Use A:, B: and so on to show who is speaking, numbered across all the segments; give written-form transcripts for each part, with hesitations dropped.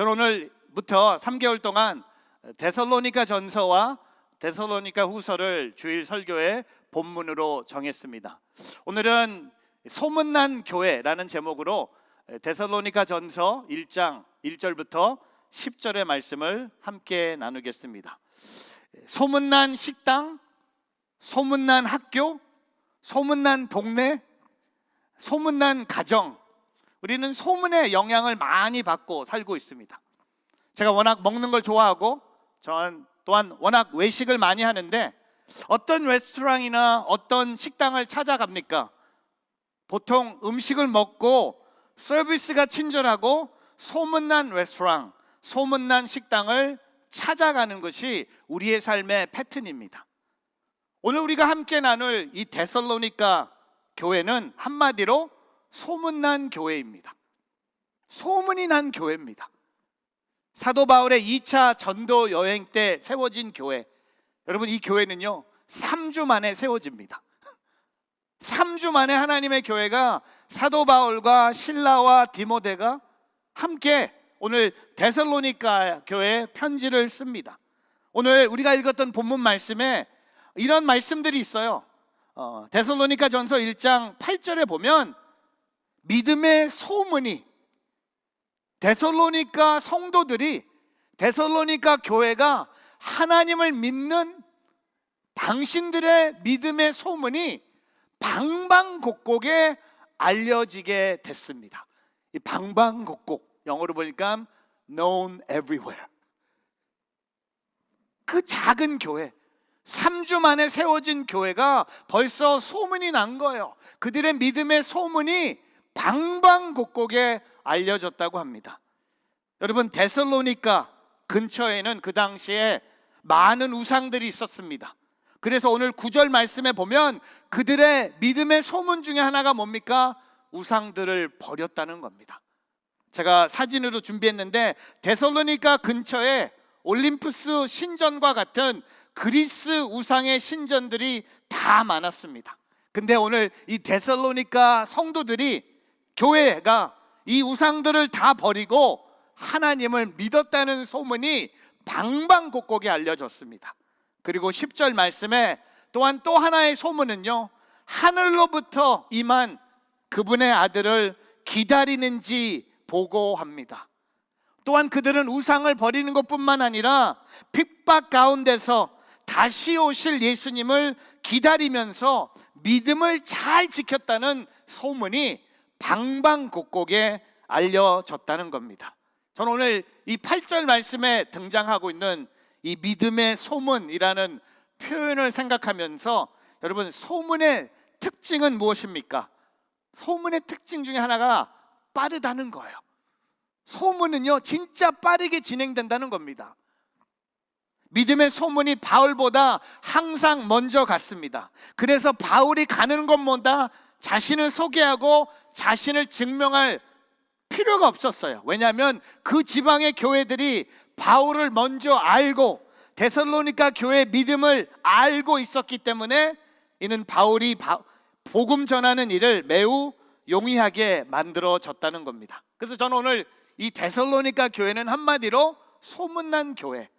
A: 저는 오늘부터 3개월 동안 데살로니가 전서와 데살로니가 후서를 주일 설교의 본문으로 정했습니다. 오늘은 소문난 교회라는 제목으로 데살로니가 전서 1장 1절부터 10절의 말씀을 함께 나누겠습니다. 소문난 식당, 소문난 학교, 소문난 동네, 소문난 가정, 우리는 소문의 영향을 많이 받고 살고 있습니다. 제가 워낙 먹는 걸 좋아하고 저는 또한 워낙 외식을 많이 하는데 어떤 레스토랑이나 어떤 식당을 찾아갑니까? 보통 음식을 먹고 서비스가 친절하고 소문난 레스토랑, 소문난 식당을 찾아가는 것이 우리의 삶의 패턴입니다. 오늘 우리가 함께 나눌 이 데살로니가 교회는 한마디로 소문난 교회입니다. 소문이 난 교회입니다. 사도 바울의 2차 전도 여행 때 세워진 교회, 여러분 이 교회는요 3주 만에 세워집니다. 3주 만에 하나님의 교회가 사도 바울과 실라와 디모데가 함께 오늘 데살로니가 교회에 편지를 씁니다. 오늘 우리가 읽었던 본문 말씀에 이런 말씀들이 있어요. 데살로니가 전서 1장 8절에 보면 믿음의 소문이, 데살로니가 성도들이, 데살로니가 교회가 하나님을 믿는 당신들의 믿음의 소문이 방방곡곡에 알려지게 됐습니다. 이 방방곡곡, 영어로 보니까 known everywhere. 그 작은 교회, 3주 만에 세워진 교회가 벌써 소문이 난 거예요. 그들의 믿음의 소문이 방방곡곡에 알려졌다고 합니다. 여러분, 데살로니가 근처에는 그 당시에 많은 우상들이 있었습니다. 그래서 오늘 9절 말씀에 보면 그들의 믿음의 소문 중에 하나가 뭡니까? 우상들을 버렸다는 겁니다. 제가 사진으로 준비했는데 데살로니가 근처에 올림푸스 신전과 같은 그리스 우상의 신전들이 다 많았습니다. 근데 오늘 이 데살로니가 성도들이, 교회가 이 우상들을 다 버리고 하나님을 믿었다는 소문이 방방곡곡에 알려졌습니다. 그리고 10절 말씀에 또한 또 하나의 소문은요, 하늘로부터 임한 그분의 아들을 기다리는지 보고합니다. 또한 그들은 우상을 버리는 것뿐만 아니라 핍박 가운데서 다시 오실 예수님을 기다리면서 믿음을 잘 지켰다는 소문이 방방곡곡에 알려졌다는 겁니다. 저는 오늘 이 8절 말씀에 등장하고 있는 이 믿음의 소문이라는 표현을 생각하면서 여러분, 소문의 특징은 무엇입니까? 소문의 특징 중에 하나가 빠르다는 거예요. 소문은요 진짜 빠르게 진행된다는 겁니다. 믿음의 소문이 바울보다 항상 먼저 갔습니다. 그래서 바울이 가는 곳마다 자신을 소개하고 자신을 증명할 필요가 없었어요. 왜냐하면 그 지방의 교회들이 바울을 먼저 알고 데살로니가 교회의 믿음을 알고 있었기 때문에 이는 바울이 복음 전하는 일을 매우 용이하게 만들어졌다는 겁니다. 그래서 저는 오늘 이 데살로니가 교회는 한마디로 소문난 교회,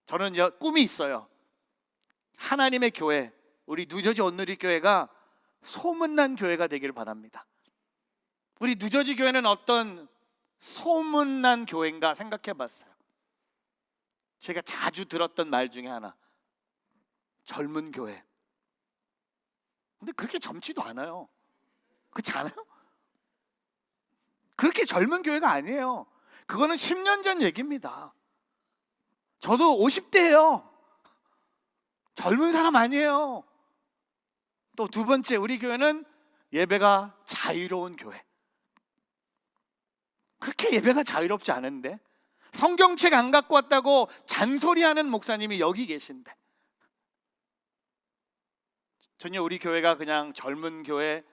A: 저는 꿈이 있어요. 하나님의 교회, 우리 뉴저지 온누리 교회가 소문난 교회가 되기를 바랍니다. 우리 뉴저지 교회는 어떤 소문난 교회인가 생각해 봤어요. 제가 자주 들었던 말 중에 하나, 젊은 교회. 근데 그렇게 젊지도 않아요. 그렇지 않아요? 그렇게 젊은 교회가 아니에요. 그거는 10년 전 얘기입니다. 저도 50대예요. 젊은 사람 아니에요. 또 두 번째, 우리 교회는 예배가 자유로운 교회. 그렇게 예배가 자유롭지 않은데, 성경책 안 갖고 왔다고 잔소리하는 목사님이 여기 계신데, 전혀 우리 교회가 그냥 젊은 교회,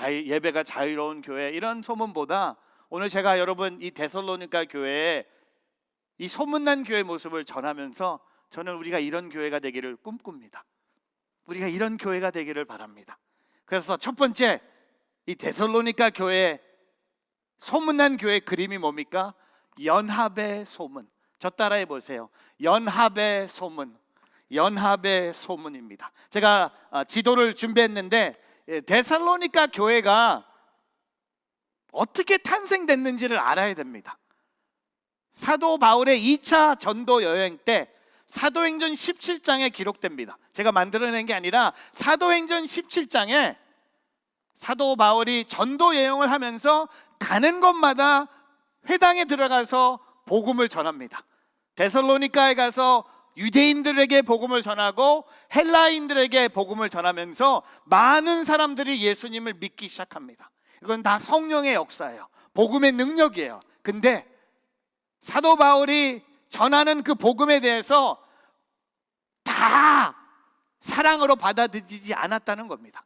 A: 예배가 자유로운 교회 이런 소문보다 오늘 제가 여러분 이 데살로니가 교회의 이 소문난 교회 모습을 전하면서 저는 우리가 이런 교회가 되기를 꿈꿉니다. 우리가 이런 교회가 되기를 바랍니다. 그래서 첫 번째, 이 데살로니가 교회, 소문난 교회 그림이 뭡니까? 연합의 소문. 저 따라해 보세요. 연합의 소문. 연합의 소문입니다. 제가 지도를 준비했는데 데살로니가 교회가 어떻게 탄생됐는지를 알아야 됩니다. 사도 바울의 2차 전도 여행 때 사도행전 17장에 기록됩니다. 제가 만들어낸 게 아니라 사도행전 17장에 사도 바울이 전도 여행을 하면서 가는 곳마다 회당에 들어가서 복음을 전합니다. 데살로니가에 가서 유대인들에게 복음을 전하고 헬라인들에게 복음을 전하면서 많은 사람들이 예수님을 믿기 시작합니다. 이건 다 성령의 역사예요. 복음의 능력이에요. 근데 사도 바울이 전하는 그 복음에 대해서 다 사랑으로 받아들이지 않았다는 겁니다.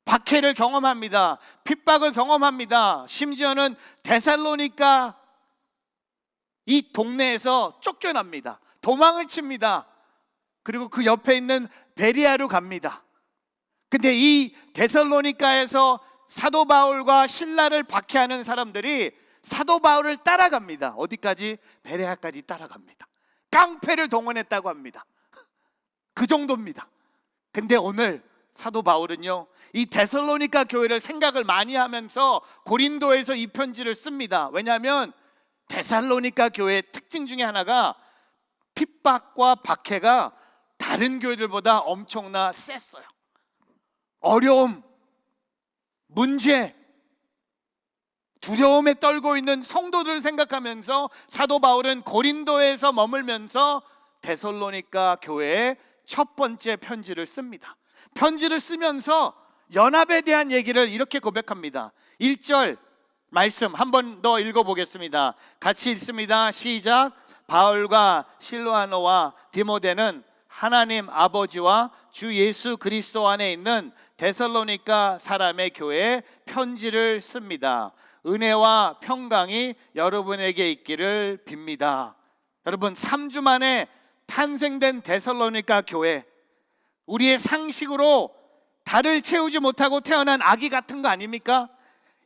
A: 박해를 경험합니다. 핍박을 경험합니다. 심지어는 데살로니가 이 동네에서 쫓겨납니다. 도망을 칩니다. 그리고 그 옆에 있는 베리아로 갑니다. 근데 이 데살로니가에서 사도 바울과 신라를 박해하는 사람들이 사도 바울을 따라갑니다. 어디까지? 베레아까지 따라갑니다. 깡패를 동원했다고 합니다. 그 정도입니다. 근데 오늘 사도 바울은요, 이 데살로니가 교회를 생각을 많이 하면서 고린도에서 이 편지를 씁니다. 왜냐하면 데살로니가 교회의 특징 중에 하나가 핍박과 박해가 다른 교회들보다 엄청나 셌어요. 어려움, 문제, 두려움에 떨고 있는 성도들을 생각하면서 사도 바울은 고린도에서 머물면서 데살로니가 교회에 첫 번째 편지를 씁니다. 편지를 쓰면서 연합에 대한 얘기를 이렇게 고백합니다. 1절 말씀 한 번 더 읽어보겠습니다. 같이 읽습니다. 시작. 바울과 실로아노와 디모데는 하나님 아버지와 주 예수 그리스도 안에 있는 데살로니가 사람의 교회에 편지를 씁니다. 은혜와 평강이 여러분에게 있기를 빕니다. 여러분, 3주 만에 탄생된 데살로니가 교회, 우리의 상식으로 달을 채우지 못하고 태어난 아기 같은 거 아닙니까?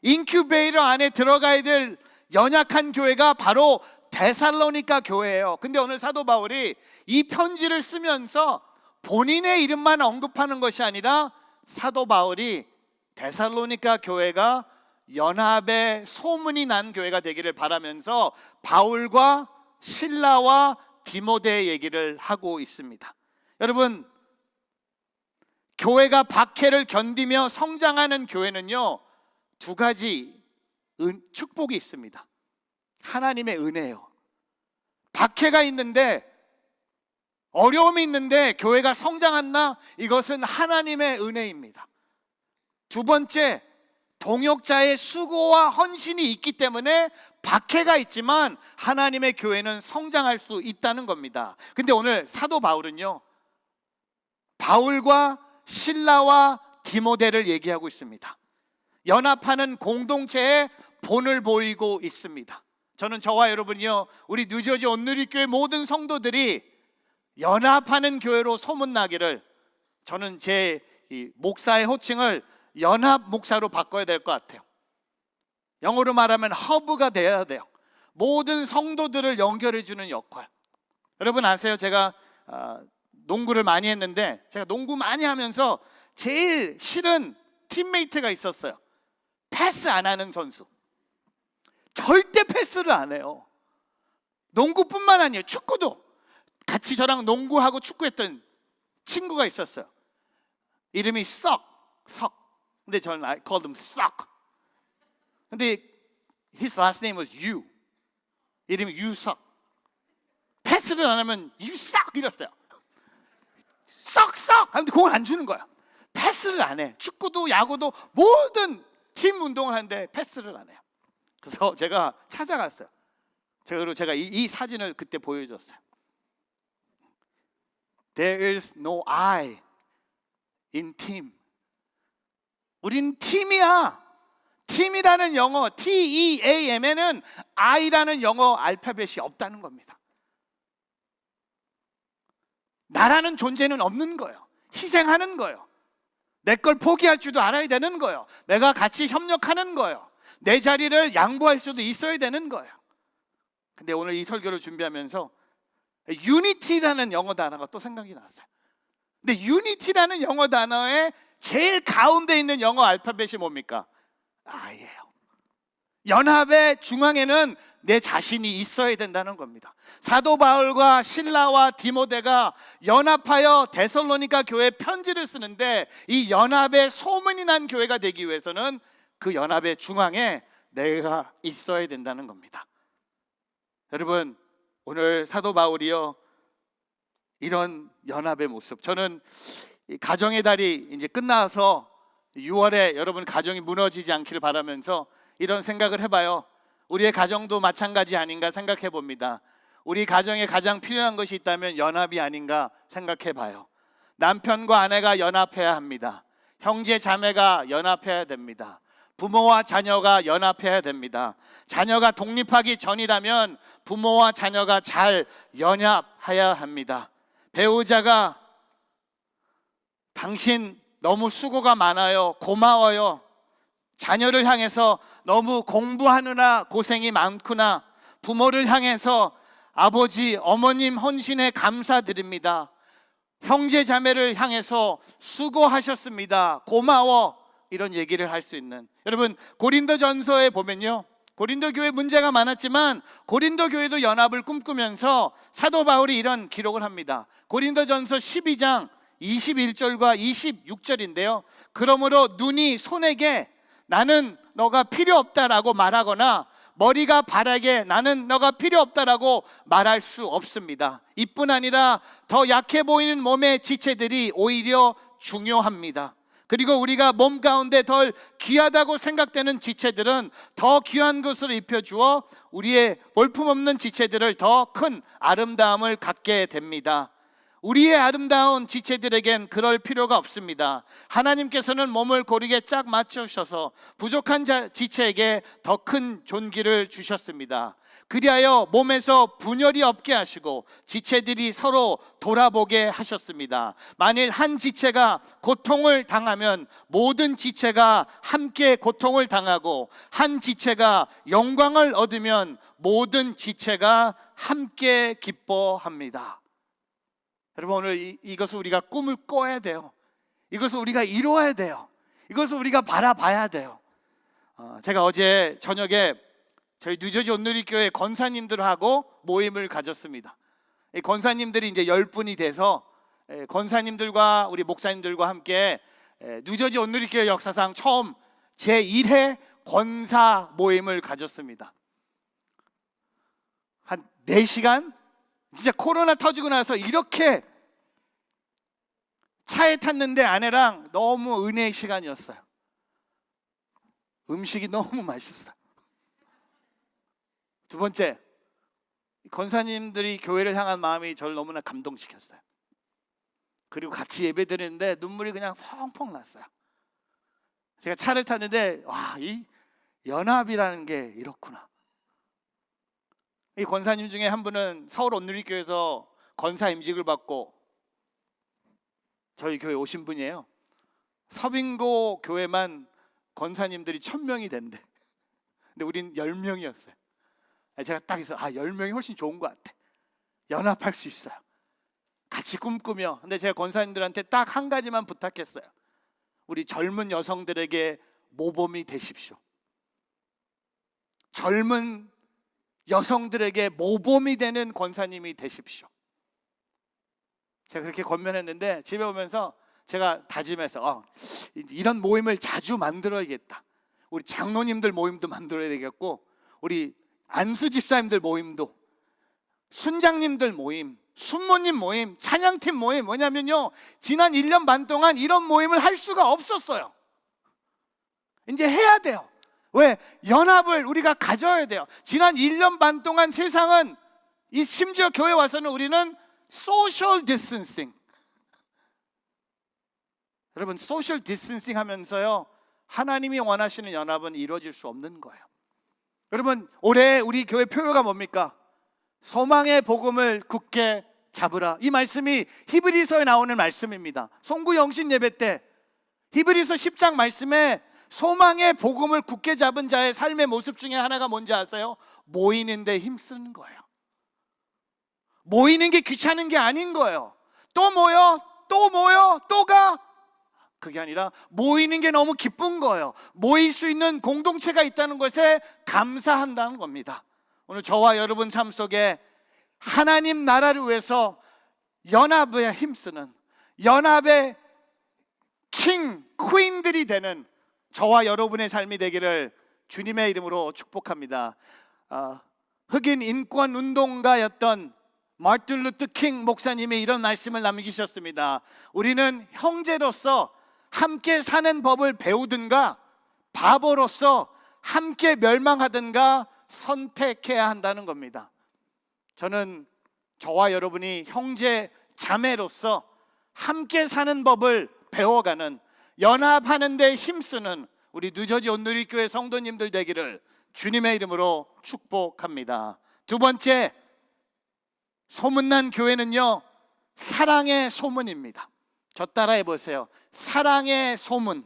A: 인큐베이터 안에 들어가야 될 연약한 교회가 바로 데살로니가 교회예요. 근데 오늘 사도 바울이 이 편지를 쓰면서 본인의 이름만 언급하는 것이 아니라 사도 바울이 데살로니가 교회가 연합의 소문이 난 교회가 되기를 바라면서 바울과 실라와 디모데의 얘기를 하고 있습니다. 여러분, 교회가 박해를 견디며 성장하는 교회는요, 두 가지 축복이 있습니다. 하나님의 은혜예요. 박해가 있는데, 어려움이 있는데 교회가 성장한다? 이것은 하나님의 은혜입니다. 두 번째, 동역자의 수고와 헌신이 있기 때문에 박해가 있지만 하나님의 교회는 성장할 수 있다는 겁니다. 근데 오늘 사도 바울은요, 바울과 실라와 디모데를 얘기하고 있습니다. 연합하는 공동체의 본을 보이고 있습니다. 저는 저와 여러분이요, 우리 뉴저지 온누리교회 모든 성도들이 연합하는 교회로 소문나기를, 저는 제 목사의 호칭을 연합 목사로 바꿔야 될 것 같아요. 영어로 말하면 허브가 돼야 돼요. 모든 성도들을 연결해 주는 역할. 여러분 아세요? 제가 농구를 많이 했는데, 제가 농구 많이 하면서 제일 싫은 팀메이트가 있었어요. 패스 안 하는 선수. 절대 패스를 안 해요. 농구뿐만 아니에요. 축구도. 같이 저랑 농구하고 축구했던 친구가 있었어요. 이름이 석. 근데 저는 I called him Suck. 근데 his last name was Yu. 이름이 유석. 패스를 안 하면 You suck 이랬어요. 썩. 근데 공을 안 주는 거야. 패스를 안 해. 축구도 야구도 모든 팀 운동을 하는데 패스를 안 해요. 그래서 제가 찾아갔어요. 그리고 제가 이 사진을 그때 보여줬어요. There is no I in team. 우린 팀이야. 팀이라는 영어 TEAM에는 I라는 영어 알파벳이 없다는 겁니다. 나라는 존재는 없는 거예요. 희생하는 거예요. 내 걸 포기할 줄도 알아야 되는 거예요. 내가 같이 협력하는 거예요. 내 자리를 양보할 수도 있어야 되는 거예요. 근데 오늘 이 설교를 준비하면서 유니티라는 영어 단어가 또 생각이 났어요. 근데 유니티라는 영어 단어의 제일 가운데 있는 영어 알파벳이 뭡니까? I예요. 연합의 중앙에는 내 자신이 있어야 된다는 겁니다. 사도 바울과 실라와 디모데가 연합하여 데살로니가 교회에 편지를 쓰는데, 이 연합의 소문이 난 교회가 되기 위해서는 그 연합의 중앙에 내가 있어야 된다는 겁니다. 여러분, 오늘 사도 바울이요, 이런 연합의 모습, 저는 가정의 달이 이제 끝나서 6월에 여러분 가정이 무너지지 않기를 바라면서 이런 생각을 해봐요. 우리의 가정도 마찬가지 아닌가 생각해 봅니다. 우리 가정에 가장 필요한 것이 있다면 연합이 아닌가 생각해 봐요. 남편과 아내가 연합해야 합니다. 형제 자매가 연합해야 됩니다. 부모와 자녀가 연합해야 됩니다. 자녀가 독립하기 전이라면 부모와 자녀가 잘 연합해야 합니다. 배우자가 당신 너무 수고가 많아요, 고마워요, 자녀를 향해서 너무 공부하느라 고생이 많구나, 부모를 향해서 아버지 어머님 헌신에 감사드립니다, 형제 자매를 향해서 수고하셨습니다, 고마워, 이런 얘기를 할 수 있는, 여러분 고린도전서에 보면요, 고린도 교회 문제가 많았지만 고린도 교회도 연합을 꿈꾸면서 사도 바울이 이런 기록을 합니다. 고린도전서 12장 21절과 26절인데요 그러므로 눈이 손에게 나는 너가 필요 없다라고 말하거나 머리가 발에게 나는 너가 필요 없다라고 말할 수 없습니다. 이뿐 아니라 더 약해 보이는 몸의 지체들이 오히려 중요합니다. 그리고 우리가 몸 가운데 덜 귀하다고 생각되는 지체들은 더 귀한 것을 입혀주어 우리의 볼품없는 지체들을 더 큰 아름다움을 갖게 됩니다. 우리의 아름다운 지체들에겐 그럴 필요가 없습니다. 하나님께서는 몸을 고르게 짝 맞추셔서 부족한 지체에게 더 큰 존귀를 주셨습니다. 그리하여 몸에서 분열이 없게 하시고 지체들이 서로 돌아보게 하셨습니다. 만일 한 지체가 고통을 당하면 모든 지체가 함께 고통을 당하고, 한 지체가 영광을 얻으면 모든 지체가 함께 기뻐합니다. 여러분, 오늘 이것을 우리가 꿈을 꿔야 돼요. 이것을 우리가 이루어야 돼요. 이것을 우리가 바라봐야 돼요. 제가 어제 저녁에 저희 뉴저지 온누리교회 권사님들하고 모임을 가졌습니다. 이 권사님들이 이제 10분이 돼서 권사님들과 우리 목사님들과 함께 뉴저지 온누리교회 역사상 처음 제1회 권사 모임을 가졌습니다. 한 4시간? 진짜 코로나 터지고 나서 이렇게 차에 탔는데 아내랑 너무 은혜의 시간이었어요. 음식이 너무 맛있었어요. 두 번째, 권사님들이 교회를 향한 마음이 저를 너무나 감동시켰어요. 그리고 같이 예배 드리는데 눈물이 그냥 펑펑 났어요. 제가 차를 탔는데 와, 이 연합이라는 게 이렇구나. 이 권사님 중에 한 분은 서울 온누리교회에서 권사 임직을 받고 저희 교회 오신 분이에요. 서빙고 교회만 권사님들이 1000명이 된대. 근데 우린 10명이었어요. 제가 딱 해서 10명이 훨씬 좋은 것 같아. 연합할 수 있어요. 같이 꿈꾸며. 근데 제가 권사님들한테 딱 한 가지만 부탁했어요. 우리 젊은 여성들에게 모범이 되십시오. 젊은 여성들에게 모범이 되는 권사님이 되십시오. 제가 그렇게 권면했는데 집에 오면서 제가 다짐해서 이런 모임을 자주 만들어야겠다. 우리 장로님들 모임도 만들어야 되겠고, 우리 안수 집사님들 모임도, 순장님들 모임, 순모님 모임, 찬양팀 모임. 뭐냐면요, 지난 1년 반 동안 이런 모임을 할 수가 없었어요. 이제 해야 돼요. 왜? 연합을 우리가 가져야 돼요. 지난 1년 반 동안 세상은, 심지어 교회 와서는 우리는 소셜 디스턴싱, 여러분 소셜 디스턴싱 하면서요 하나님이 원하시는 연합은 이루어질 수 없는 거예요. 여러분, 올해 우리 교회 표어가 뭡니까? 소망의 복음을 굳게 잡으라. 이 말씀이 히브리서에 나오는 말씀입니다. 송구 영신 예배 때 히브리서 10장 말씀에 소망의 복음을 굳게 잡은 자의 삶의 모습 중에 하나가 뭔지 아세요? 모이는데 힘쓰는 거예요. 모이는 게 귀찮은 게 아닌 거예요. 또 모여, 또 모여, 또 가. 그게 아니라 모이는 게 너무 기쁜 거예요. 모일 수 있는 공동체가 있다는 것에 감사한다는 겁니다. 오늘 저와 여러분 삶 속에 하나님 나라를 위해서 연합에 힘쓰는, 연합의 킹, 퀸들이 되는 저와 여러분의 삶이 되기를 주님의 이름으로 축복합니다. 흑인 인권 운동가였던 마틴 루터 킹 목사님이 이런 말씀을 남기셨습니다. 우리는 형제로서 함께 사는 법을 배우든가 바보로서 함께 멸망하든가 선택해야 한다는 겁니다. 저는 저와 여러분이 형제 자매로서 함께 사는 법을 배워가는, 연합하는 데 힘쓰는 우리 뉴저지 온누리교회 성도님들 되기를 주님의 이름으로 축복합니다. 두 번째, 소문난 교회는요, 사랑의 소문입니다. 저 따라해 보세요. 사랑의 소문.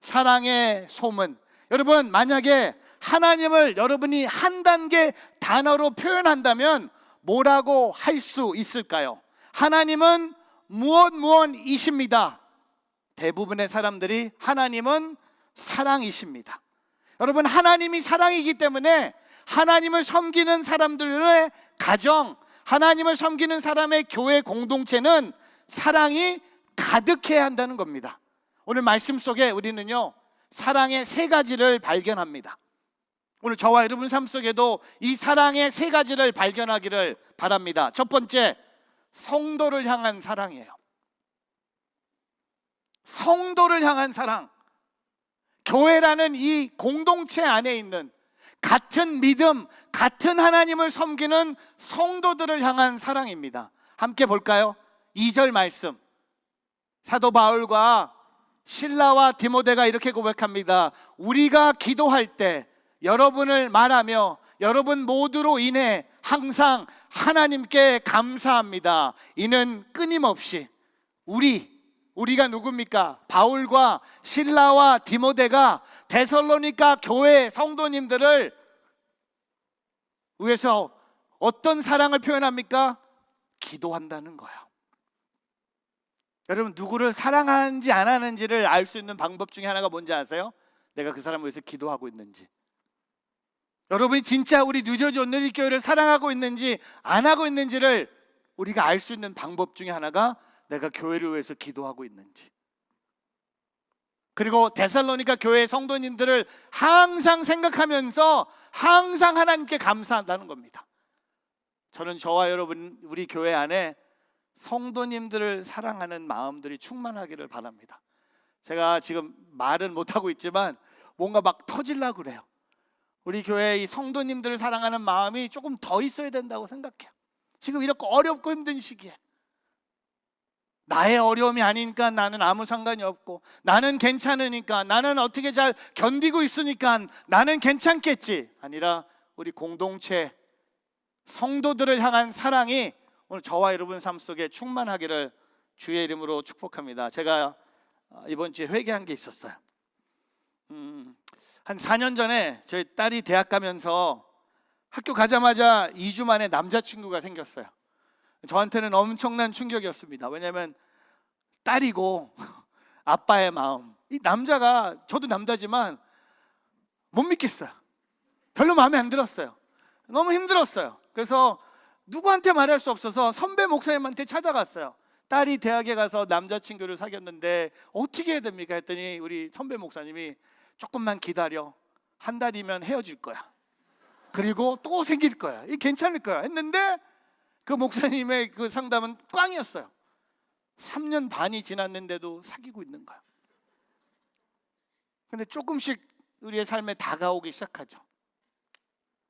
A: 사랑의 소문. 여러분, 만약에 하나님을 여러분이 한 단계 단어로 표현한다면 뭐라고 할 수 있을까요? 하나님은 무엇이십니다. 대부분의 사람들이 하나님은 사랑이십니다. 여러분, 하나님이 사랑이기 때문에 하나님을 섬기는 사람들의 가정, 하나님을 섬기는 사람의 교회 공동체는 사랑이 가득해야 한다는 겁니다. 오늘 말씀 속에 우리는요, 사랑의 세 가지를 발견합니다. 오늘 저와 여러분 삶 속에도 이 사랑의 세 가지를 발견하기를 바랍니다. 첫 번째, 성도를 향한 사랑이에요. 성도를 향한 사랑. 교회라는 이 공동체 안에 있는 같은 믿음, 같은 하나님을 섬기는 성도들을 향한 사랑입니다. 함께 볼까요? 2절 말씀. 사도 바울과 실라와 디모데가 이렇게 고백합니다. 우리가 기도할 때 여러분을 말하며 여러분 모두로 인해 항상 하나님께 감사합니다. 이는 끊임없이 우리가 누굽니까? 바울과 실라와 디모데가 데살로니가 교회 성도님들을 위해서 어떤 사랑을 표현합니까? 기도한다는 거예요. 여러분, 누구를 사랑하는지 안 하는지를 알 수 있는 방법 중에 하나가 뭔지 아세요? 내가 그 사람을 위해서 기도하고 있는지. 여러분이 진짜 우리 뉴저지 온누리교회를 사랑하고 있는지 안 하고 있는지를 우리가 알 수 있는 방법 중에 하나가 내가 교회를 위해서 기도하고 있는지. 그리고 데살로니가 교회 성도님들을 항상 생각하면서 항상 하나님께 감사한다는 겁니다. 저는 저와 여러분 우리 교회 안에 성도님들을 사랑하는 마음들이 충만하기를 바랍니다. 제가 지금 말은 못하고 있지만 뭔가 막 터질라고 그래요. 우리 교회 이 성도님들을 사랑하는 마음이 조금 더 있어야 된다고 생각해요. 지금 이렇게 어렵고 힘든 시기에 나의 어려움이 아니니까 나는 아무 상관이 없고, 나는 괜찮으니까, 나는 어떻게 잘 견디고 있으니까 나는 괜찮겠지, 아니라 우리 공동체 성도들을 향한 사랑이 오늘 저와 여러분 삶 속에 충만하기를 주의 이름으로 축복합니다. 제가 이번 주에 회개한 게 있었어요. 한 4년 전에 저희 딸이 대학 가면서 학교 가자마자 2주 만에 남자친구가 생겼어요. 저한테는 엄청난 충격이었습니다. 왜냐하면 딸이고 아빠의 마음, 이 남자가, 저도 남자지만 못 믿겠어요. 별로 마음에 안 들었어요. 너무 힘들었어요. 그래서 누구한테 말할 수 없어서 선배 목사님한테 찾아갔어요. 딸이 대학에 가서 남자친구를 사귀었는데 어떻게 해야 됩니까? 했더니 우리 선배 목사님이 조금만 기다려, 한 달이면 헤어질 거야, 그리고 또 생길 거야, 이 괜찮을 거야 했는데 그 목사님의 그 상담은 꽝이었어요. 3년 반이 지났는데도 사귀고 있는 거야. 근데 조금씩 우리의 삶에 다가오기 시작하죠.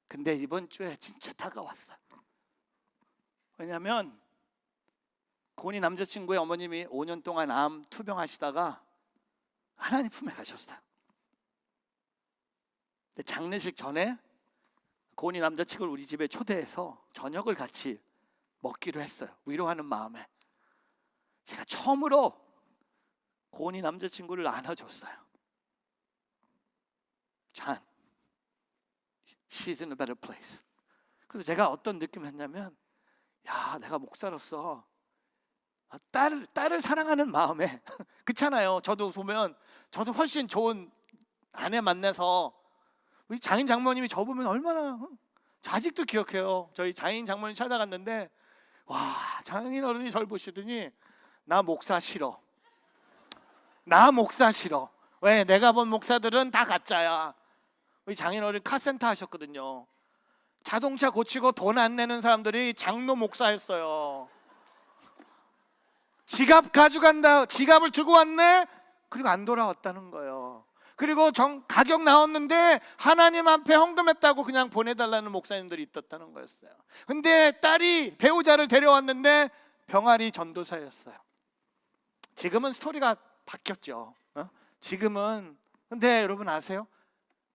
A: 근데 이번 주에 진짜 다가왔어요. 왜냐하면 고니 남자친구의 어머님이 5년 동안 암 투병하시다가 하나님 품에 가셨어요. 근데 장례식 전에 고니 남자친구를 우리 집에 초대해서 저녁을 같이 먹기로 했어요. 위로하는 마음에. 제가 처음으로 고니 남자친구를 안아줬어요. John, she's in a better place. 그래서 제가 어떤 느낌을 했냐면, 야, 내가 목사로서 딸을 사랑하는 마음에 그렇잖아요. 저도 보면 저도 훨씬 좋은 아내 만나서 우리 장인 장모님이 저 보면 얼마나 저 아직도 기억해요. 저희 장인 장모님 찾아갔는데 와, 장인 어른이 저를 보시더니 나 목사 싫어. 나 목사 싫어. 왜? 내가 본 목사들은 다 가짜야. 우리 장인 어른 카센터 하셨거든요. 자동차 고치고 돈 안 내는 사람들이 장로 목사였어요. 지갑 가져간다. 지갑을 두고 왔네. 그리고 안 돌아왔다는 거예요. 그리고 가격 나왔는데 하나님 앞에 헌금했다고 그냥 보내달라는 목사님들이 있었다는 거였어요. 근데 딸이 배우자를 데려왔는데 병아리 전도사였어요. 지금은 스토리가 바뀌었죠. 지금은 근데 여러분 아세요?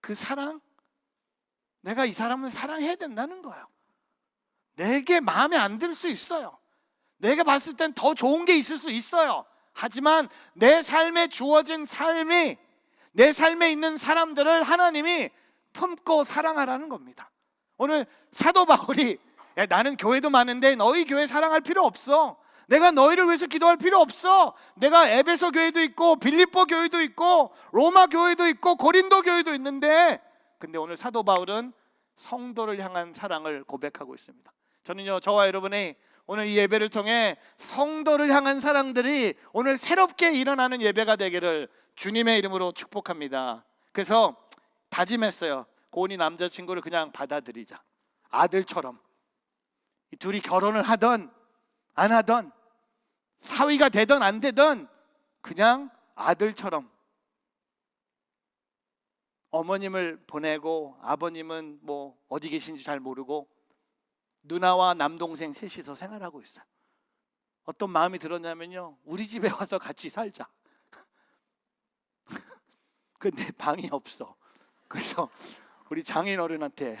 A: 그 사랑, 내가 이 사람을 사랑해야 된다는 거예요. 내게 마음에 안 들 수 있어요. 내가 봤을 땐 더 좋은 게 있을 수 있어요. 하지만 내 삶에 주어진 삶이, 내 삶에 있는 사람들을 하나님이 품고 사랑하라는 겁니다. 오늘 사도 바울이 야, 나는 교회도 많은데 너희 교회 사랑할 필요 없어. 내가 너희를 위해서 기도할 필요 없어. 내가 에베소 교회도 있고 빌립보 교회도 있고 로마 교회도 있고 고린도 교회도 있는데, 근데 오늘 사도 바울은 성도를 향한 사랑을 고백하고 있습니다. 저는요, 저와 여러분이 오늘 이 예배를 통해 성도를 향한 사랑들이 오늘 새롭게 일어나는 예배가 되기를 주님의 이름으로 축복합니다. 그래서 다짐했어요. 고은이 남자친구를 그냥 받아들이자. 아들처럼. 이 둘이 결혼을 하던 안 하던, 사위가 되던 안 되던 그냥 아들처럼. 어머님을 보내고 아버님은 뭐 어디 계신지 잘 모르고 누나와 남동생 셋이서 생활하고 있어요. 어떤 마음이 들었냐면요, 우리 집에 와서 같이 살자. 근데 방이 없어. 그래서 우리 장인 어른한테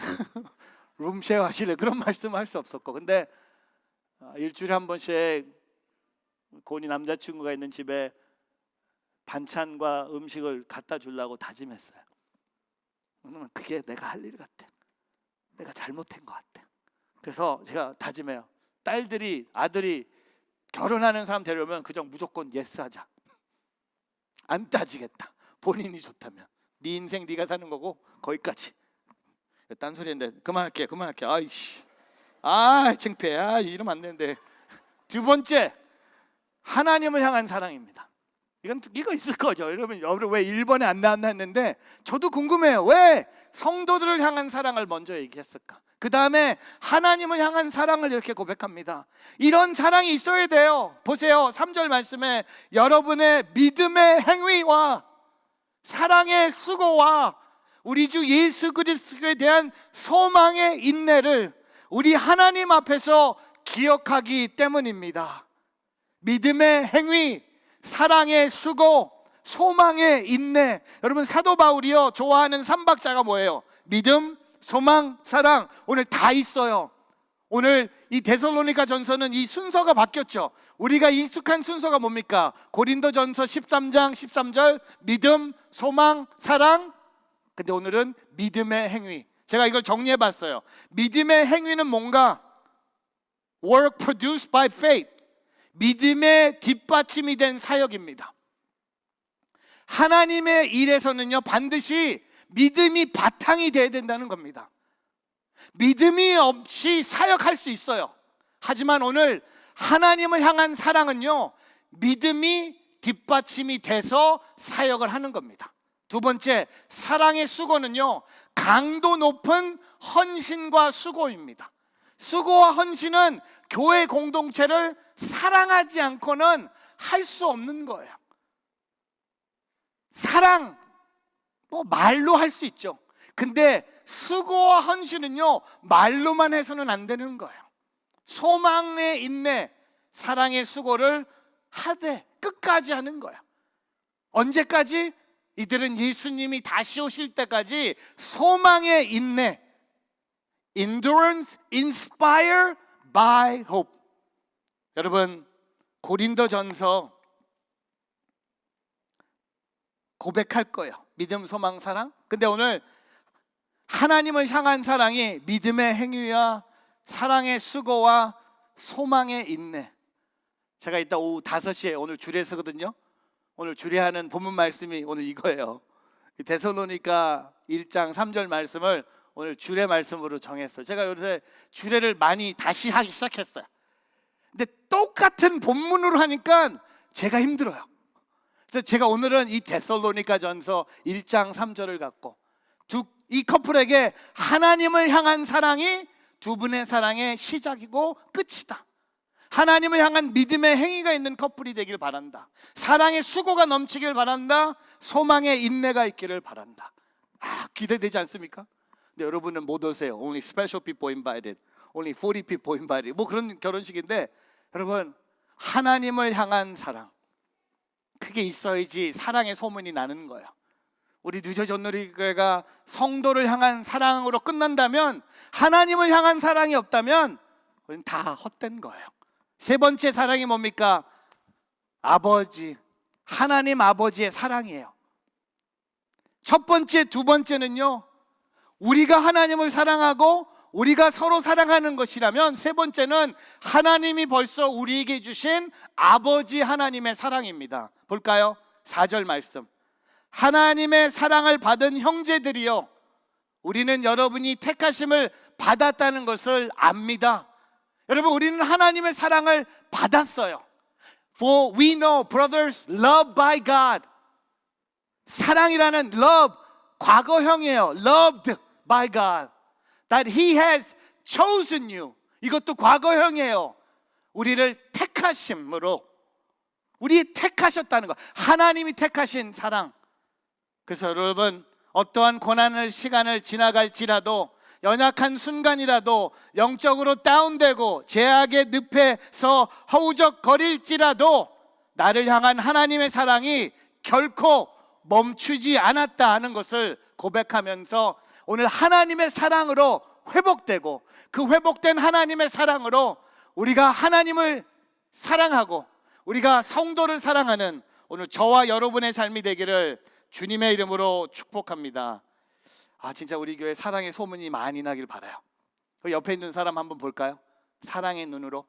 A: 룸쉐어 하실래? 그런 말씀 할 수 없었고, 근데 일주일에 한 번씩 고은이 남자친구가 있는 집에 반찬과 음식을 갖다 주려고 다짐했어요. 왜냐면 그게 내가 할 일 같아. 내가 잘못한 것 같아. 그래서 제가 다짐해요. 딸들이, 아들이 결혼하는 사람 데려오면 그냥 무조건 예스 하자. 안 따지겠다. 본인이 좋다면. 네 인생 네가 사는 거고 거기까지. 딴소리인데 그만할게. 아이씨, 창피해. 이러면 안 되는데. 두 번째, 하나님을 향한 사랑입니다. 이거 있을 거죠. 여러분 왜 1번에 안 나왔나 했는데 저도 궁금해요. 왜 성도들을 향한 사랑을 먼저 얘기했을까? 그 다음에 하나님을 향한 사랑을 이렇게 고백합니다. 이런 사랑이 있어야 돼요. 보세요, 3절 말씀에 여러분의 믿음의 행위와 사랑의 수고와 우리 주 예수 그리스도에 대한 소망의 인내를 우리 하나님 앞에서 기억하기 때문입니다. 믿음의 행위, 사랑의 수고, 소망의 인내. 여러분 사도 바울이요 좋아하는 3박자가 뭐예요? 믿음, 소망, 사랑. 오늘 다 있어요. 오늘 이 데살로니가 전서는 이 순서가 바뀌었죠. 우리가 익숙한 순서가 뭡니까? 고린도전서 13장 13절 믿음, 소망, 사랑. 근데 오늘은 믿음의 행위. 제가 이걸 정리해 봤어요. 믿음의 행위는 뭔가? Work produced by faith. 믿음의 뒷받침이 된 사역입니다. 하나님의 일에서는요 반드시 믿음이 바탕이 돼야 된다는 겁니다. 믿음이 없이 사역할 수 있어요. 하지만 오늘 하나님을 향한 사랑은요 믿음이 뒷받침이 돼서 사역을 하는 겁니다. 두 번째, 사랑의 수고는요 강도 높은 헌신과 수고입니다. 수고와 헌신은 교회 공동체를 사랑하지 않고는 할 수 없는 거예요. 사랑 뭐 말로 할 수 있죠. 근데 수고와 헌신은요 말로만 해서는 안 되는 거예요. 소망의 인내, 사랑의 수고를 하되 끝까지 하는 거예요. 언제까지? 이들은 예수님이 다시 오실 때까지 소망의 인내, endurance inspired by hope. 여러분 고린도전서 고백할 거예요. 믿음, 소망, 사랑. 근데 오늘 하나님을 향한 사랑이 믿음의 행위와 사랑의 수고와 소망의 인내. 제가 이따 오후 5시에 오늘 주례 서거든요. 오늘 주례하는 본문 말씀이 오늘 이거예요. 데살로니가 1장 3절 말씀을 오늘 주례 말씀으로 정했어요. 제가 요새 주례를 많이 다시 하기 시작했어요. 근데 똑같은 본문으로 하니까 제가 힘들어요. 그래서 제가 오늘은 이 데살로니가 전서 1장 3절을 갖고 이 커플에게 하나님을 향한 사랑이 두 분의 사랑의 시작이고 끝이다. 하나님을 향한 믿음의 행위가 있는 커플이 되길 바란다. 사랑의 수고가 넘치길 바란다. 소망의 인내가 있기를 바란다. 기대되지 않습니까? 근데 여러분은 못 오세요. Only special people invited. Only 40 people invited. 뭐 그런 결혼식인데, 여러분, 하나님을 향한 사랑, 그게 있어야지 사랑의 소문이 나는 거예요. 우리 뉴저전누리교회가 성도를 향한 사랑으로 끝난다면, 하나님을 향한 사랑이 없다면 우리는 다 헛된 거예요. 세 번째 사랑이 뭡니까? 아버지, 하나님 아버지의 사랑이에요. 첫 번째, 두 번째는요, 우리가 하나님을 사랑하고 우리가 서로 사랑하는 것이라면, 세 번째는 하나님이 벌써 우리에게 주신 아버지 하나님의 사랑입니다. 볼까요? 4절 말씀. 하나님의 사랑을 받은 형제들이여, 우리는 여러분이 택하심을 받았다는 것을 압니다. 여러분, 우리는 하나님의 사랑을 받았어요. For we know, brothers, loved by God. 사랑이라는 love, 과거형이에요. Loved by God. That He has chosen you. 이것도 과거형이에요. 우리를 택하심으로, 우리 택하셨다는 거. 하나님이 택하신 사랑. 그래서 여러분, 어떠한 고난을 시간을 지나갈지라도, 연약한 순간이라도, 영적으로 다운되고 죄악의 늪에서 허우적거릴지라도 나를 향한 하나님의 사랑이 결코 멈추지 않았다 하는 것을 고백하면서, 오늘 하나님의 사랑으로 회복되고, 그 회복된 하나님의 사랑으로 우리가 하나님을 사랑하고 우리가 성도를 사랑하는 오늘 저와 여러분의 삶이 되기를 주님의 이름으로 축복합니다. 진짜 우리 교회 사랑의 소문이 많이 나길 바라요. 그 옆에 있는 사람 한번 볼까요? 사랑의 눈으로.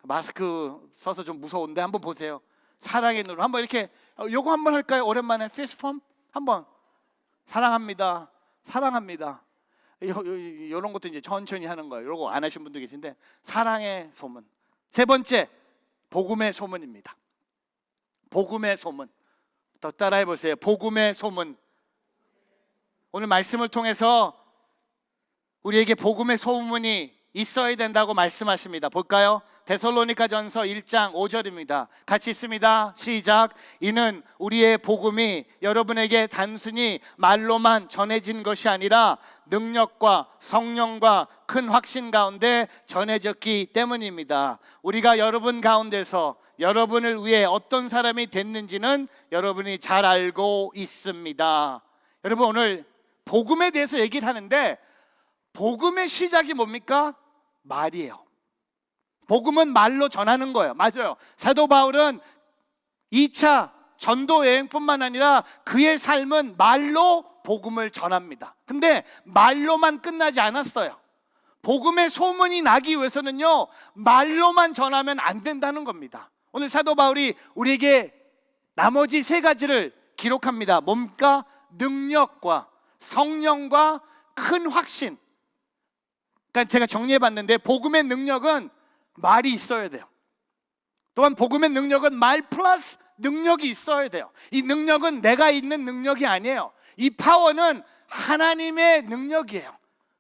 A: 마스크 써서 좀 무서운데 한번 보세요. 사랑의 눈으로 한번 이렇게, 요거 한번 할까요? 오랜만에 피스펌 한번. 사랑합니다, 사랑합니다. 이런 것도 이제 천천히 하는 거예요. 이런 거 안 하신 분도 계신데, 사랑의 소문. 세 번째, 복음의 소문입니다. 복음의 소문. 더 따라해 보세요. 복음의 소문. 오늘 말씀을 통해서 우리에게 복음의 소문이 있어야 된다고 말씀하십니다. 볼까요? 데살로니가 전서 1장 5절입니다. 같이 읽습니다. 시작. 이는 우리의 복음이 여러분에게 단순히 말로만 전해진 것이 아니라 능력과 성령과 큰 확신 가운데 전해졌기 때문입니다. 우리가 여러분 가운데서 여러분을 위해 어떤 사람이 됐는지는 여러분이 잘 알고 있습니다. 여러분, 오늘 복음에 대해서 얘기를 하는데, 복음의 시작이 뭡니까? 말이에요. 복음은 말로 전하는 거예요. 맞아요. 사도 바울은 2차 전도 여행뿐만 아니라 그의 삶은 말로 복음을 전합니다. 근데 말로만 끝나지 않았어요. 복음의 소문이 나기 위해서는요, 말로만 전하면 안 된다는 겁니다. 오늘 사도 바울이 우리에게 나머지 세 가지를 기록합니다. 뭡니까? 능력과 성령과 큰 확신. 그러니까 제가 정리해 봤는데, 복음의 능력은 말이 있어야 돼요. 또한 복음의 능력은 말 플러스 능력이 있어야 돼요. 이 능력은 내가 있는 능력이 아니에요. 이 파워는 하나님의 능력이에요.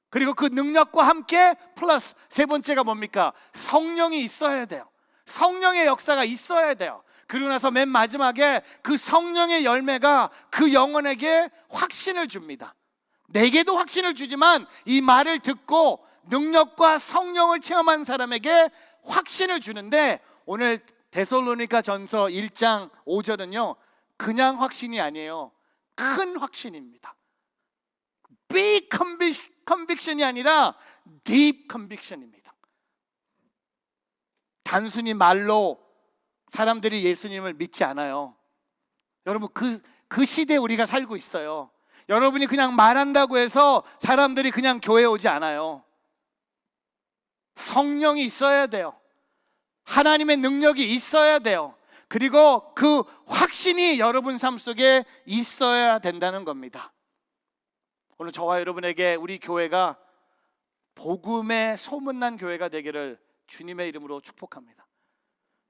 A: 그리고 그 능력과 함께 플러스 세 번째가 뭡니까? 성령이 있어야 돼요. 성령의 역사가 있어야 돼요. 그러고 나서 맨 마지막에 그 성령의 열매가 그 영혼에게 확신을 줍니다. 내게도 확신을 주지만 이 말을 듣고 능력과 성령을 체험한 사람에게 확신을 주는데, 오늘 데살로니가 전서 1장 5절은요 그냥 확신이 아니에요. 큰 확신입니다. Big conviction이 아니라 deep conviction입니다. 단순히 말로 사람들이 예수님을 믿지 않아요. 여러분, 그 시대에 우리가 살고 있어요. 여러분이 그냥 말한다고 해서 사람들이 그냥 교회에 오지 않아요. 성령이 있어야 돼요. 하나님의 능력이 있어야 돼요. 그리고 그 확신이 여러분 삶 속에 있어야 된다는 겁니다. 오늘 저와 여러분에게 우리 교회가 복음의 소문난 교회가 되기를 주님의 이름으로 축복합니다.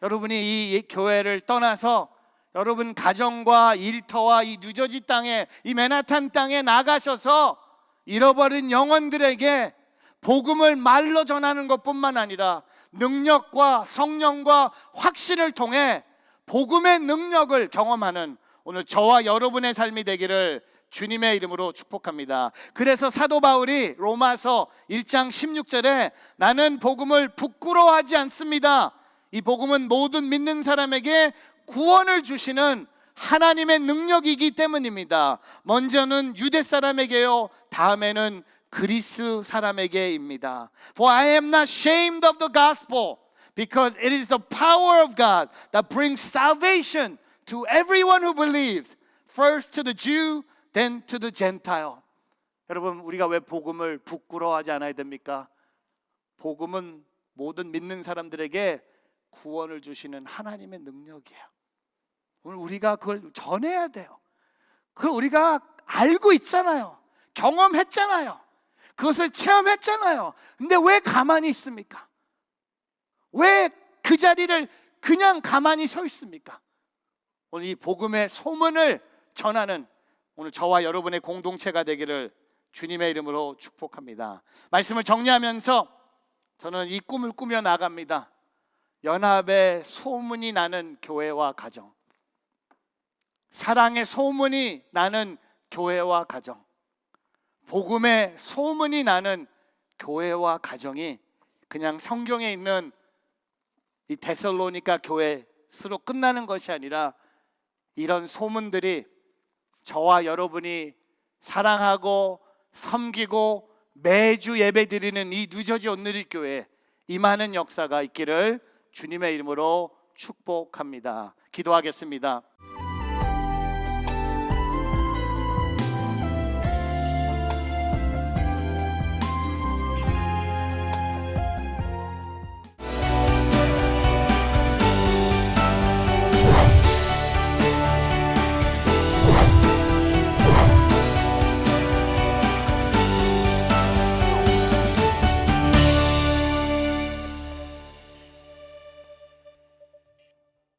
A: 여러분이 이 교회를 떠나서 여러분 가정과 일터와 이 뉴저지 땅에, 이 맨하탄 땅에 나가셔서 잃어버린 영혼들에게 복음을 말로 전하는 것뿐만 아니라 능력과 성령과 확신을 통해 복음의 능력을 경험하는 오늘 저와 여러분의 삶이 되기를 주님의 이름으로 축복합니다. 그래서 사도 바울이 로마서 1장 16절에 나는 복음을 부끄러워하지 않습니다. 이 복음은 모든 믿는 사람에게 구원을 주시는 하나님의 능력이기 때문입니다. 먼저는 유대 사람에게요, 다음에는 그리스 사람에게입니다. For I am not ashamed of the gospel, because it is the power of God that brings salvation to everyone who believes, first to the Jew, then to the Gentile. 여러분, 우리가 왜 복음을 부끄러워하지 않아야 됩니까? 복음은 모든 믿는 사람들에게 구원을 주시는 하나님의 능력이에요. 오늘 우리가 그걸 전해야 돼요. 그걸 우리가 알고 있잖아요. 경험했잖아요. 그것을 체험했잖아요. 근데 왜 가만히 있습니까? 왜 그 자리를 그냥 가만히 서 있습니까? 오늘 이 복음의 소문을 전하는 오늘 저와 여러분의 공동체가 되기를 주님의 이름으로 축복합니다. 말씀을 정리하면서 저는 이 꿈을 꾸며 나갑니다. 연합의 소문이 나는 교회와 가정, 사랑의 소문이 나는 교회와 가정, 복음의 소문이 나는 교회와 가정이 그냥 성경에 있는 이 데살로니가 교회로 끝나는 것이 아니라 이런 소문들이 저와 여러분이 사랑하고 섬기고 매주 예배드리는 이 뉴저지 온누리 교회 임하는 역사가 있기를 주님의 이름으로 축복합니다. 기도하겠습니다.